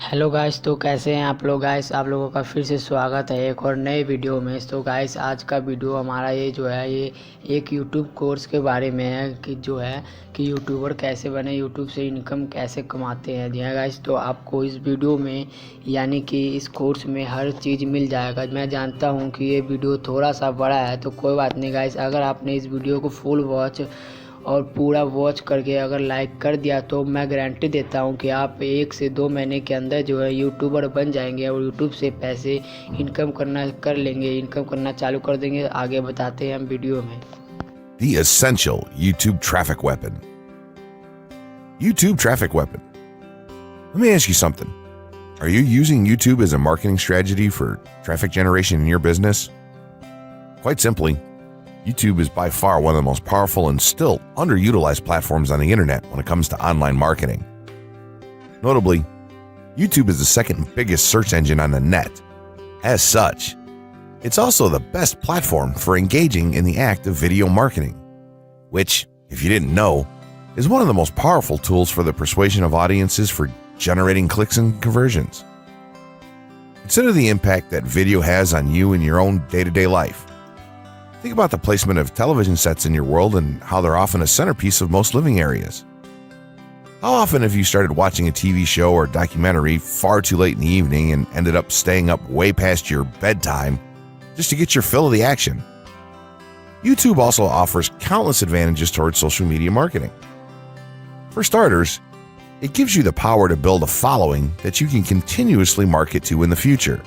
Hello guys, तो कैसे हैं आप लोग। गाइस आप लोगों का फिर से स्वागत है एक और नए वीडियो में। तो गाइस आज का वीडियो हमारा ये एक यूट्यूब कोर्स के बारे में है कि यूट्यूबर कैसे बने, यूट्यूब से इनकम कैसे कमाते हैं। जी हाँ गाइस, तो आपको इस वीडियो में यानी कि इस कोर्स में हर चीज़ मिल जाएगा। मैं जानता हूँ कि ये वीडियो थोड़ा सा बड़ा है, तो कोई बात नहीं गाइस, अगर आपने इस वीडियो को फुल वॉच और पूरा वॉच करके अगर लाइक कर दिया तो मैं गारंटी देता हूं कि आप 1 से 2 महीने के अंदर यूट्यूबर बन जाएंगे और यूट्यूब से पैसे इनकम करना चालू कर देंगे। आगे बताते हैं हम वीडियो में। The essential YouTube traffic weapon. YouTube traffic weapon. Let me ask you something. Are you using YouTube as a marketing strategy for traffic generation in your business? Quite simply, YouTube is by far one of the most powerful and still underutilized platforms on the internet when it comes to online marketing. Notably, YouTube is the second biggest search engine on the net. As such, it's also the best platform for engaging in the act of video marketing, which, if you didn't know, is one of the most powerful tools for the persuasion of audiences for generating clicks and conversions. Consider the impact that video has on you in your own day-to-day life. Think about the placement of television sets in your world and how they're often a centerpiece of most living areas. How often have you started watching a TV show or documentary far too late in the evening and ended up staying up way past your bedtime just to get your fill of the action? YouTube also offers countless advantages towards social media marketing. For starters, it gives you the power to build a following that you can continuously market to in the future.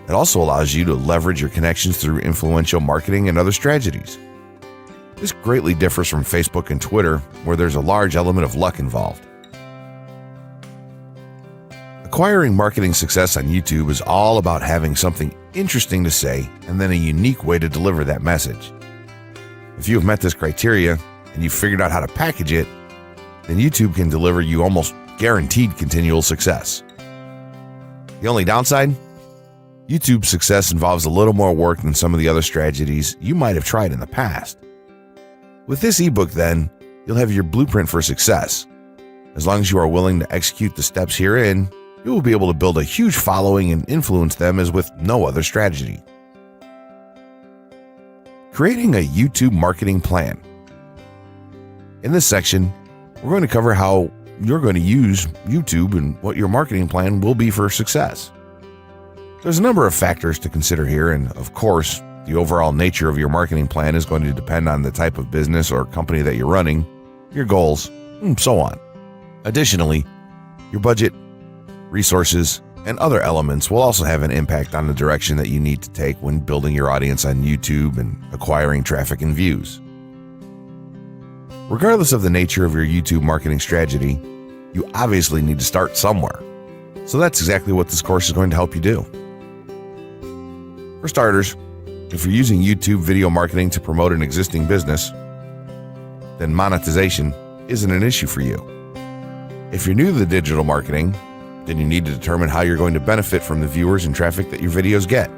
It also allows you to leverage your connections through influential marketing and other strategies. This greatly differs from Facebook and Twitter, where there's a large element of luck involved. Acquiring marketing success on YouTube is all about having something interesting to say and then a unique way to deliver that message. If you have met this criteria and you've figured out how to package it, then YouTube can deliver you almost guaranteed continual success. The only downside? YouTube's success involves a little more work than some of the other strategies you might have tried in the past. With this ebook, then, you'll have your blueprint for success. As long as you are willing to execute the steps herein, you will be able to build a huge following and influence them as with no other strategy. Creating a YouTube marketing plan. In this section, we're going to cover how you're going to use YouTube and what your marketing plan will be for success. There's a number of factors to consider here, and of course, the overall nature of your marketing plan is going to depend on the type of business or company that you're running, your goals, and so on. Additionally, your budget, resources, and other elements will also have an impact on the direction that you need to take when building your audience on YouTube and acquiring traffic and views. Regardless of the nature of your YouTube marketing strategy, you obviously need to start somewhere. So that's exactly what this course is going to help you do. For starters, if you're using YouTube video marketing to promote an existing business, then monetization isn't an issue for you. If you're new to the digital marketing, then you need to determine how you're going to benefit from the viewers and traffic that your videos get.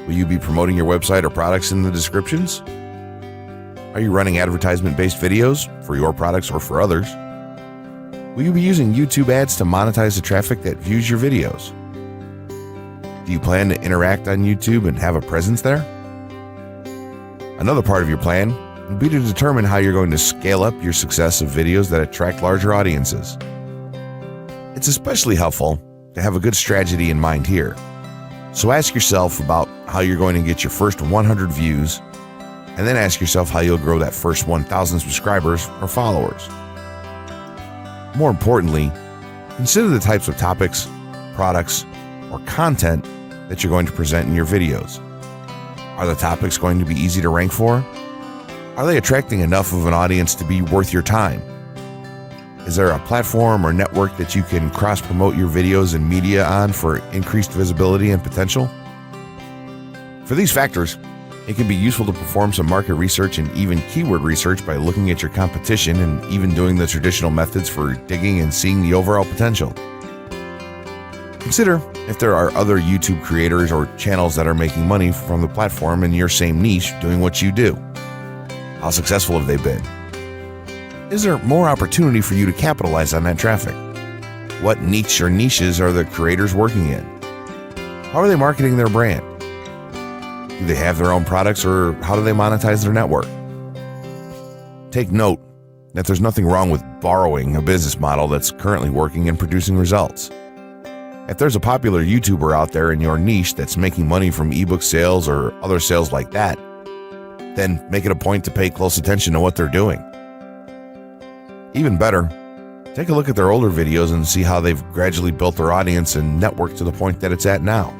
Will you be promoting your website or products in the descriptions? Are you running advertisement-based videos for your products or for others? Will you be using YouTube ads to monetize the traffic that views your videos? Do you plan to interact on YouTube and have a presence there? Another part of your plan would be to determine how you're going to scale up your success of videos that attract larger audiences. It's especially helpful to have a good strategy in mind here. So ask yourself about how you're going to get your first 100 views, and then ask yourself how you'll grow that first 1,000 subscribers or followers. More importantly, consider the types of topics, products, or content that you're going to present in your videos. Are the topics going to be easy to rank for? Are they attracting enough of an audience to be worth your time? Is there a platform or network that you can cross-promote your videos and media on for increased visibility and potential? For these factors, it can be useful to perform some market research and even keyword research by looking at your competition and even doing the traditional methods for digging and seeing the overall potential. Consider if there are other YouTube creators or channels that are making money from the platform in your same niche doing what you do. How successful have they been? Is there more opportunity for you to capitalize on that traffic? What niche or niches are the creators working in? How are they marketing their brand? Do they have their own products, or how do they monetize their network? Take note that there's nothing wrong with borrowing a business model that's currently working and producing results. If there's a popular YouTuber out there in your niche that's making money from ebook sales or other sales like that, then make it a point to pay close attention to what they're doing. Even better, take a look at their older videos and see how they've gradually built their audience and network to the point that it's at now.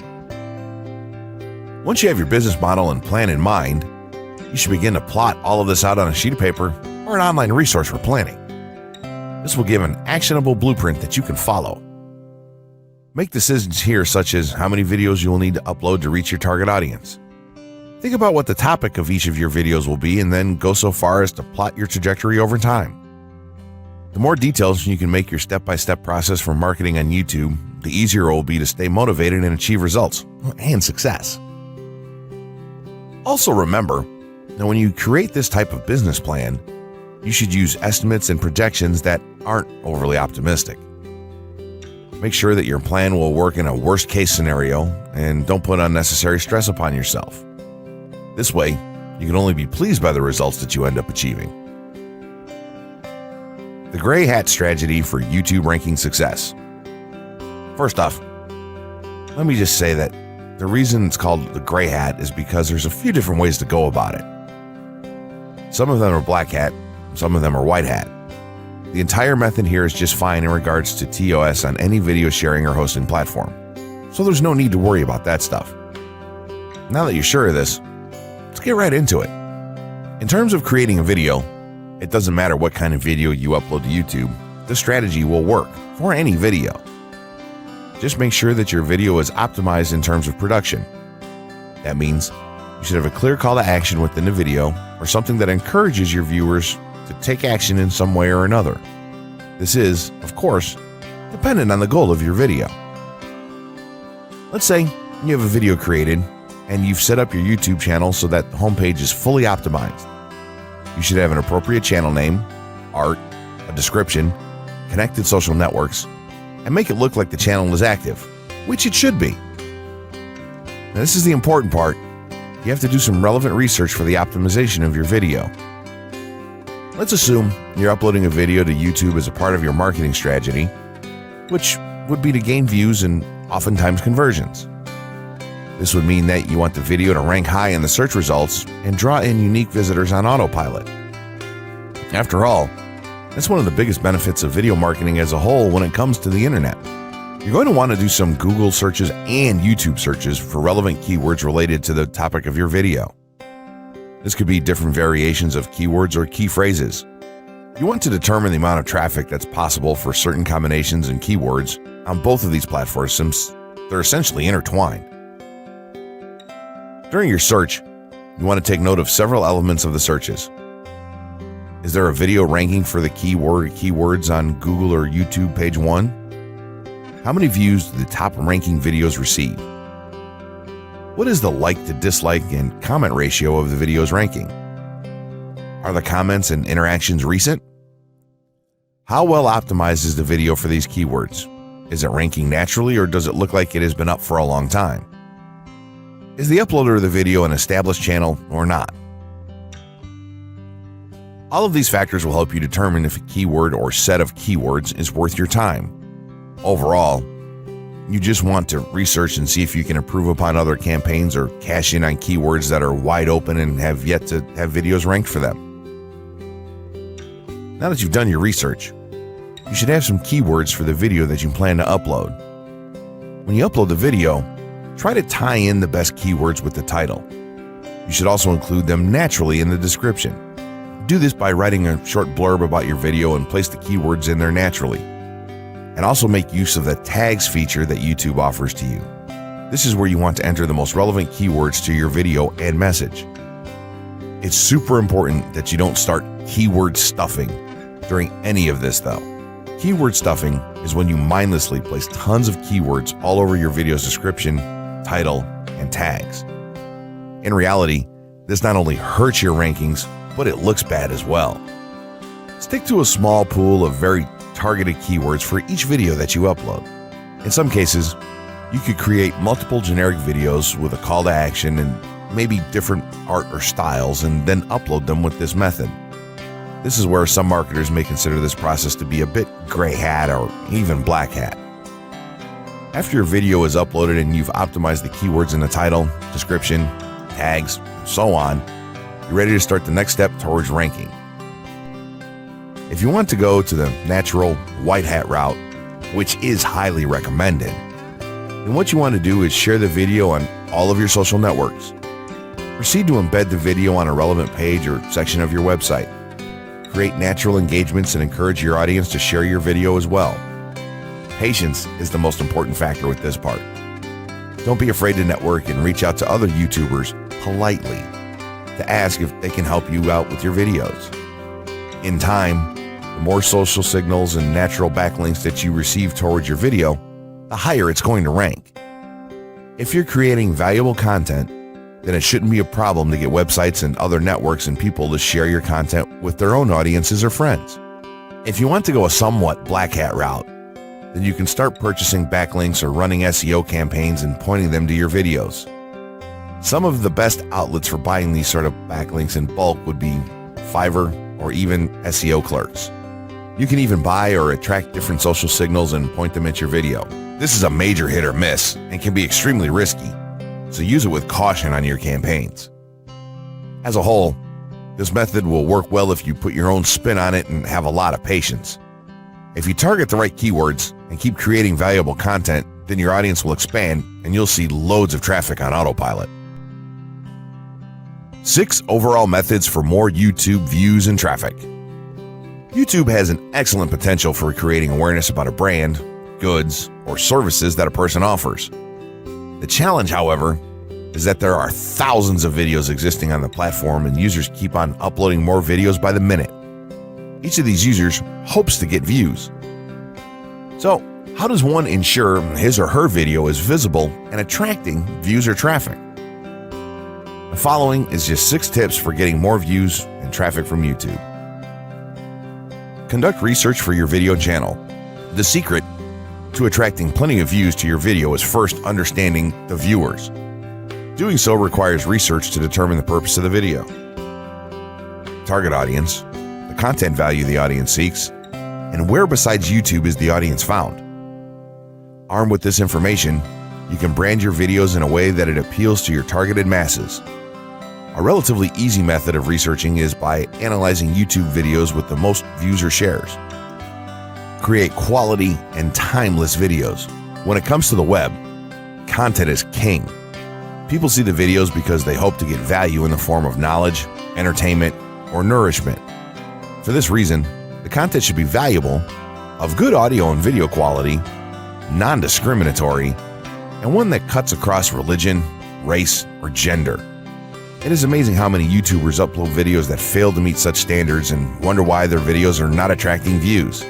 Once you have your business model and plan in mind, you should begin to plot all of this out on a sheet of paper or an online resource for planning. This will give an actionable blueprint that you can follow. Make decisions here, such as how many videos you will need to upload to reach your target audience. Think about what the topic of each of your videos will be, and then go so far as to plot your trajectory over time. The more details you can make your step-by-step process for marketing on YouTube, the easier it will be to stay motivated and achieve results and success. Also remember that when you create this type of business plan, you should use estimates and projections that aren't overly optimistic. Make sure that your plan will work in a worst-case scenario, and don't put unnecessary stress upon yourself. This way, you can only be pleased by the results that you end up achieving. The gray hat strategy for YouTube ranking success. First off, let me just say that the reason it's called the gray hat is because there's a few different ways to go about it. Some of them are black hat, some of them are white hat. The entire method here is just fine in regards to TOS on any video sharing or hosting platform, so there's no need to worry about that stuff. Now that you're sure of this, let's get right into it. In terms of creating a video, it doesn't matter what kind of video you upload to YouTube, this strategy will work for any video. Just make sure that your video is optimized in terms of production. That means you should have a clear call to action within the video, or something that encourages your viewers to take action in some way or another. This is, of course, dependent on the goal of your video. Let's say you have a video created and you've set up your YouTube channel so that the homepage is fully optimized. You should have an appropriate channel name, art, a description, connected social networks, and make it look like the channel is active, which it should be. Now, this is the important part. You have to do some relevant research for the optimization of your video. Let's assume you're uploading a video to YouTube as a part of your marketing strategy, which would be to gain views and oftentimes conversions. This would mean that you want the video to rank high in the search results and draw in unique visitors on autopilot. After all, that's one of the biggest benefits of video marketing as a whole when it comes to the internet. You're going to want to do some Google searches and YouTube searches for relevant keywords related to the topic of your video. This could be different variations of keywords or key phrases. You want to determine the amount of traffic that's possible for certain combinations and keywords on both of these platforms, since they're essentially intertwined. During your search, you want to take note of several elements of the searches. Is there a video ranking for the keyword or keywords on Google or YouTube page 1? How many views do the top ranking videos receive? What is the like to dislike and comment ratio of the video's ranking? Are the comments and interactions recent? How well optimized is the video for these keywords? Is it ranking naturally, or does it look like it has been up for a long time? Is the uploader of the video an established channel or not? All of these factors will help you determine if a keyword or set of keywords is worth your time. Overall, you just want to research and see if you can improve upon other campaigns or cash in on keywords that are wide open and have yet to have videos ranked for them. Now that you've done your research, you should have some keywords for the video that you plan to upload. When you upload the video, try to tie in the best keywords with the title. You should also include them naturally in the description. Do this by writing a short blurb about your video and place the keywords in there naturally. And also make use of the tags feature that YouTube offers to you. This is where you want to enter the most relevant keywords to your video and message. It's super important that you don't start keyword stuffing during any of this though. Keyword stuffing is when you mindlessly place tons of keywords all over your video's description, title, and tags. In reality, this not only hurts your rankings, but it looks bad as well. Stick to a small pool of very targeted keywords for each video that you upload. In some cases, you could create multiple generic videos with a call to action and maybe different art or styles and then upload them with this method. This is where some marketers may consider this process to be a bit gray hat or even black hat. After your video is uploaded and you've optimized the keywords in the title, description, tags, and so on, you're ready to start the next step towards ranking. If you want to go to the natural white hat route, which is highly recommended, then what you want to do is share the video on all of your social networks. Proceed to embed the video on a relevant page or section of your website. Create natural engagements and encourage your audience to share your video as well. Patience is the most important factor with this part. Don't be afraid to network and reach out to other YouTubers politely to ask if they can help you out with your videos. In time, the more social signals and natural backlinks that you receive towards your video, the higher it's going to rank. If you're creating valuable content, then it shouldn't be a problem to get websites and other networks and people to share your content with their own audiences or friends. If you want to go a somewhat black hat route, then you can start purchasing backlinks or running SEO campaigns and pointing them to your videos. Some of the best outlets for buying these sort of backlinks in bulk would be Fiverr or even SEO clerks. You can even buy or attract different social signals and point them at your video. This is a major hit or miss and can be extremely risky, so use it with caution on your campaigns. As a whole, this method will work well if you put your own spin on it and have a lot of patience. If you target the right keywords and keep creating valuable content, then your audience will expand and you'll see loads of traffic on autopilot. 6 overall methods for more YouTube views and traffic. YouTube has an excellent potential for creating awareness about a brand, goods, or services that a person offers. The challenge, however, is that there are thousands of videos existing on the platform and users keep on uploading more videos by the minute. Each of these users hopes to get views. So, how does one ensure his or her video is visible and attracting views or traffic? The following is just 6 tips for getting more views and traffic from YouTube. Conduct research for your video channel. The secret to attracting plenty of views to your video is first understanding the viewers. Doing so requires research to determine the purpose of the video, target audience, the content value the audience seeks, and where besides YouTube is the audience found. Armed with this information, you can brand your videos in a way that it appeals to your targeted masses. A relatively easy method of researching is by analyzing YouTube videos with the most views or shares. Create quality and timeless videos. When it comes to the web, content is king. People see the videos because they hope to get value in the form of knowledge, entertainment, or nourishment. For this reason, the content should be valuable, of good audio and video quality, non-discriminatory, and one that cuts across religion, race, or gender. It is amazing how many YouTubers upload videos that fail to meet such standards and wonder why their videos are not attracting views.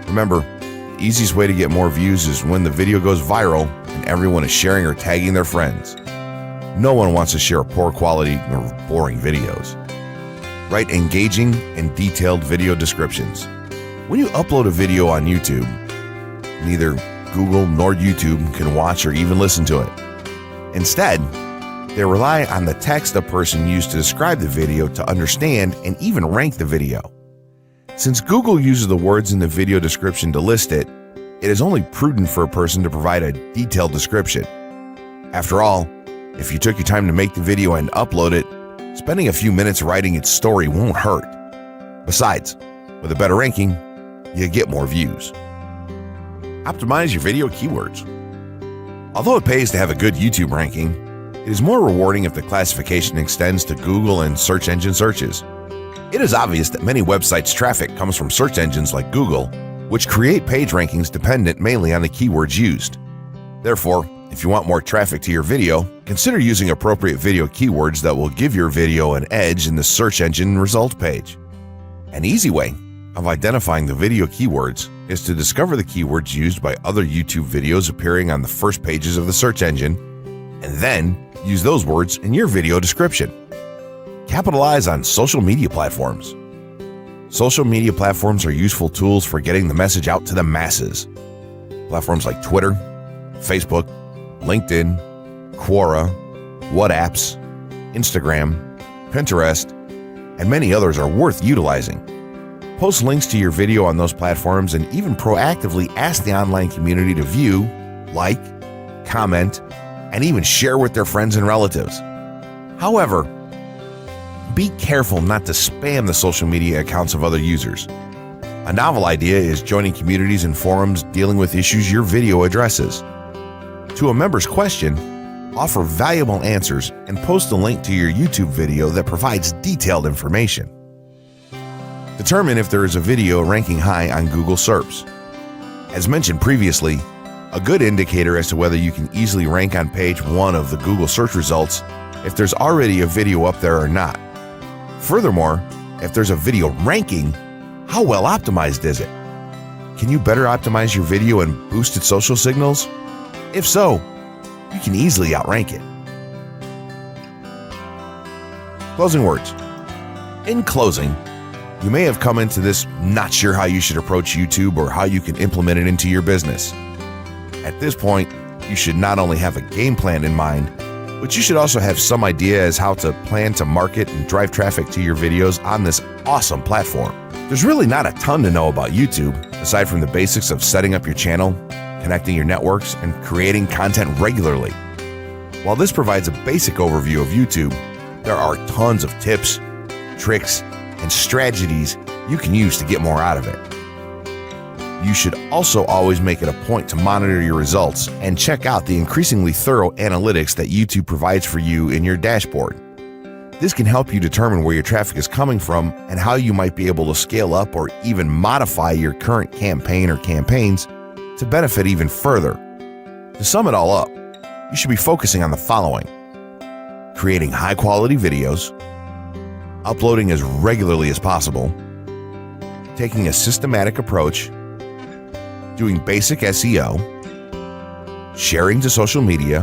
Remember, the easiest way to get more views is when the video goes viral and everyone is sharing or tagging their friends. No one wants to share poor quality or boring videos. Write engaging and detailed video descriptions. When you upload a video on YouTube, neither Google nor YouTube can watch or even listen to it. Instead, they rely on the text a person used to describe the video to understand and even rank the video. Since Google uses the words in the video description to list it, it is only prudent for a person to provide a detailed description. After all, if you took your time to make the video and upload it, spending a few minutes writing its story won't hurt. Besides, with a better ranking, you get more views. Optimize your video keywords. Although it pays to have a good YouTube ranking, it is more rewarding if the classification extends to Google and search engine searches. It is obvious that many websites' traffic comes from search engines like Google, which create page rankings dependent mainly on the keywords used. Therefore, if you want more traffic to your video, consider using appropriate video keywords that will give your video an edge in the search engine result page. An easy way of identifying the video keywords is to discover the keywords used by other YouTube videos appearing on the first pages of the search engine, and then use those words in your video description. Capitalize on social media platforms. Social media platforms are useful tools for getting the message out to the masses. Platforms like Twitter, Facebook, LinkedIn, Quora, WhatsApps, Instagram, Pinterest, and many others are worth utilizing. Post links to your video on those platforms and even proactively ask the online community to view, like, comment, and even share with their friends and relatives. However, be careful not to spam the social media accounts of other users. A novel idea is joining communities and forums dealing with issues your video addresses. To a member's question, offer valuable answers and post a link to your YouTube video that provides detailed information. Determine if there is a video ranking high on Google SERPs. As mentioned previously, a good indicator as to whether you can easily rank on page 1 of the Google search results if there's already a video up there or not. Furthermore, if there's a video ranking, how well optimized is it? Can you better optimize your video and boost its social signals? If so, you can easily outrank it. Closing words. In closing, you may have come into this not sure how you should approach YouTube or how you can implement it into your business. At this point, you should not only have a game plan in mind, but you should also have some idea as how to plan to market and drive traffic to your videos on this awesome platform. There's really not a ton to know about YouTube, aside from the basics of setting up your channel, connecting your networks, and creating content regularly. While this provides a basic overview of YouTube, there are tons of tips, tricks, and strategies you can use to get more out of it. You should also always make it a point to monitor your results and check out the increasingly thorough analytics that YouTube provides for you in your dashboard. This can help you determine where your traffic is coming from and how you might be able to scale up or even modify your current campaign or campaigns to benefit even further. To sum it all up, you should be focusing on the following: creating high-quality videos, uploading as regularly as possible, taking a systematic approach, doing basic SEO, sharing to social media,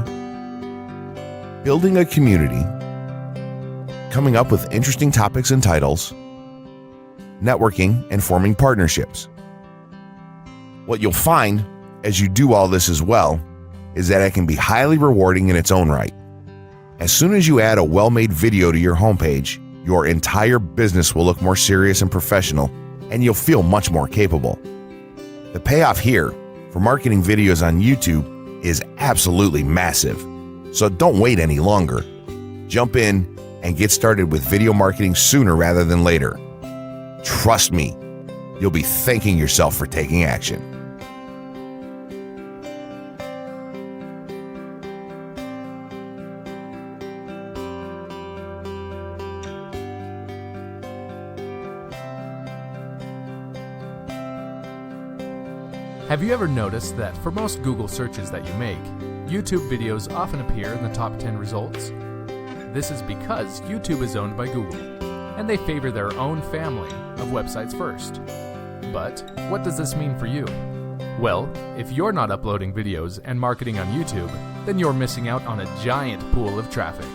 building a community, coming up with interesting topics and titles, networking, and forming partnerships. What you'll find as you do all this as well is that it can be highly rewarding in its own right. As soon as you add a well-made video to your homepage, your entire business will look more serious and professional, and you'll feel much more capable. The payoff here for marketing videos on YouTube is absolutely massive, so don't wait any longer. Jump in and get started with video marketing sooner rather than later. Trust me, you'll be thanking yourself for taking action. Have you ever noticed that for most Google searches that you make, YouTube videos often appear in the top 10 results? This is because YouTube is owned by Google, and they favor their own family of websites first. But what does this mean for you? Well, if you're not uploading videos and marketing on YouTube, then you're missing out on a giant pool of traffic.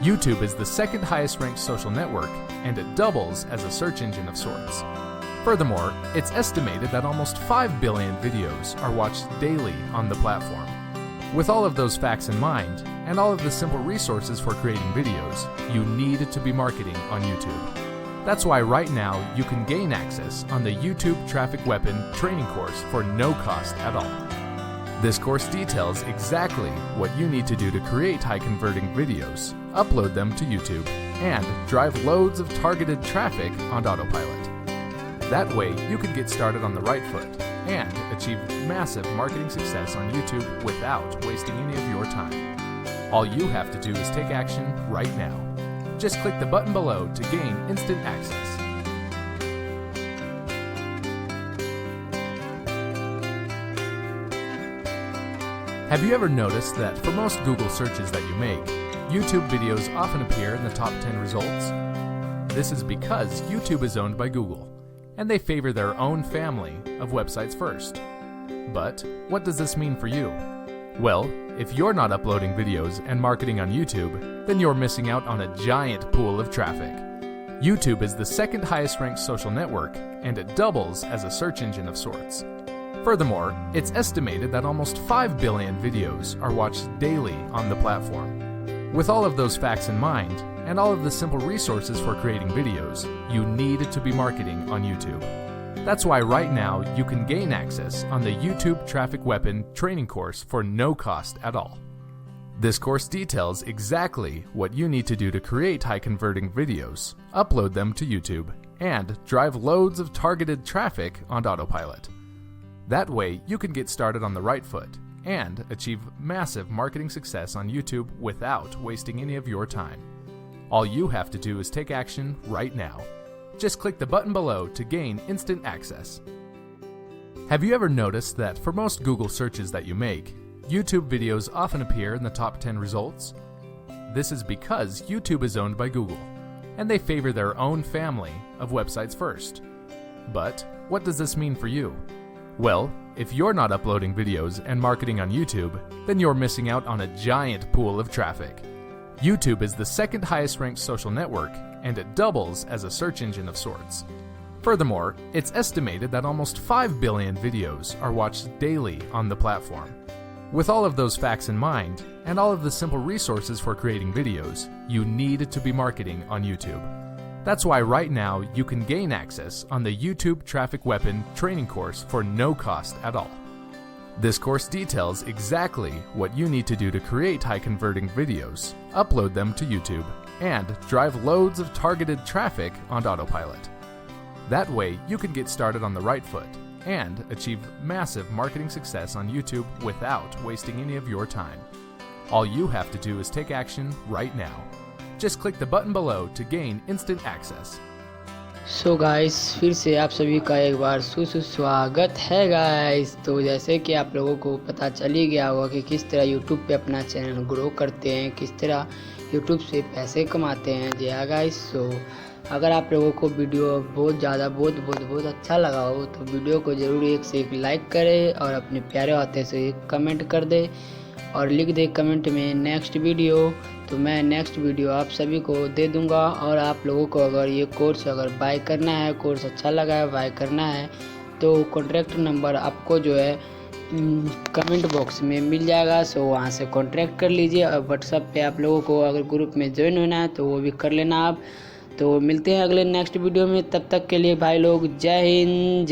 YouTube is the second highest ranked social network, and it doubles as a search engine of sorts. Furthermore, it's estimated that almost 5 billion videos are watched daily on the platform. With all of those facts in mind, and all of the simple resources for creating videos, you need to be marketing on YouTube. That's why right now you can gain access on the YouTube Traffic Weapon training course for no cost at all. This course details exactly what you need to do to create high-converting videos, upload them to YouTube, and drive loads of targeted traffic on autopilot. That way, you can get started on the right foot and achieve massive marketing success on YouTube without wasting any of your time. All you have to do is take action right now. Just click the button below to gain instant access. Have you ever noticed that for most Google searches that you make, YouTube videos often appear in the top 10 results? This is because YouTube is owned by Google, and they favor their own family of websites first. But what does this mean for you? Well, if you're not uploading videos and marketing on YouTube, then you're missing out on a giant pool of traffic. YouTube is the second highest ranked social network, and it doubles as a search engine of sorts. Furthermore, it's estimated that almost 5 billion videos are watched daily on the platform. With all of those facts in mind, and all of the simple resources for creating videos, you need to be marketing on YouTube. That's why right now you can gain access on the YouTube Traffic Weapon training course for no cost at all. This course details exactly what you need to do to create high-converting videos, upload them to YouTube, and drive loads of targeted traffic on autopilot. That way, you can get started on the right foot and achieve massive marketing success on YouTube without wasting any of your time. All you have to do is take action right now. Just click the button below to gain instant access. Have you ever noticed that for most Google searches that you make, YouTube videos often appear in the top 10 results? This is because YouTube is owned by Google, and they favor their own family of websites first. But what does this mean for you? Well, if you're not uploading videos and marketing on YouTube, then you're missing out on a giant pool of traffic. YouTube is the second highest ranked social network, and it doubles as a search engine of sorts. Furthermore, it's estimated that almost 5 billion videos are watched daily on the platform. With all of those facts in mind, and all of the simple resources for creating videos, you need to be marketing on YouTube. That's why right now you can gain access on the YouTube Traffic Weapon training course for no cost at all. This course details exactly what you need to do to create high-converting videos, upload them to YouTube, and drive loads of targeted traffic on autopilot. That way, you can get started on the right foot and achieve massive marketing success on YouTube without wasting any of your time. All you have to do is take action right now. Just click the button below to gain instant access. So guys फिर से आप सभी का एक बार सुस्वागत है guys. तो जैसे कि आप लोगों को पता चल ही गया होगा कि किस तरह यूट्यूब पे अपना चैनल ग्रो करते हैं, किस तरह यूट्यूब से पैसे कमाते हैं। जी हाँ गाइस, सो अगर आप लोगों को वीडियो बहुत अच्छा लगा हो तो वीडियो को ज़रूर एक से एक लाइक करें और अपने प्यारे हाथों से एक कमेंट कर दे और लिख दे कमेंट में नेक्स्ट वीडियो। तो मैं नेक्स्ट वीडियो आप सभी को दे दूंगा। और आप लोगों को अगर ये कोर्स अगर बाय करना है, कोर्स अच्छा लगा है, बाय करना है, तो कॉन्टैक्ट नंबर आपको जो है कमेंट बॉक्स में मिल जाएगा। सो वहाँ से कॉन्टैक्ट कर लीजिए। और व्हाट्सएप पे आप लोगों को अगर ग्रुप में ज्वाइन होना है तो वो भी कर लेना आप। तो मिलते हैं अगले नेक्स्ट वीडियो में, तब तक के लिए भाई लोग जय हिंद।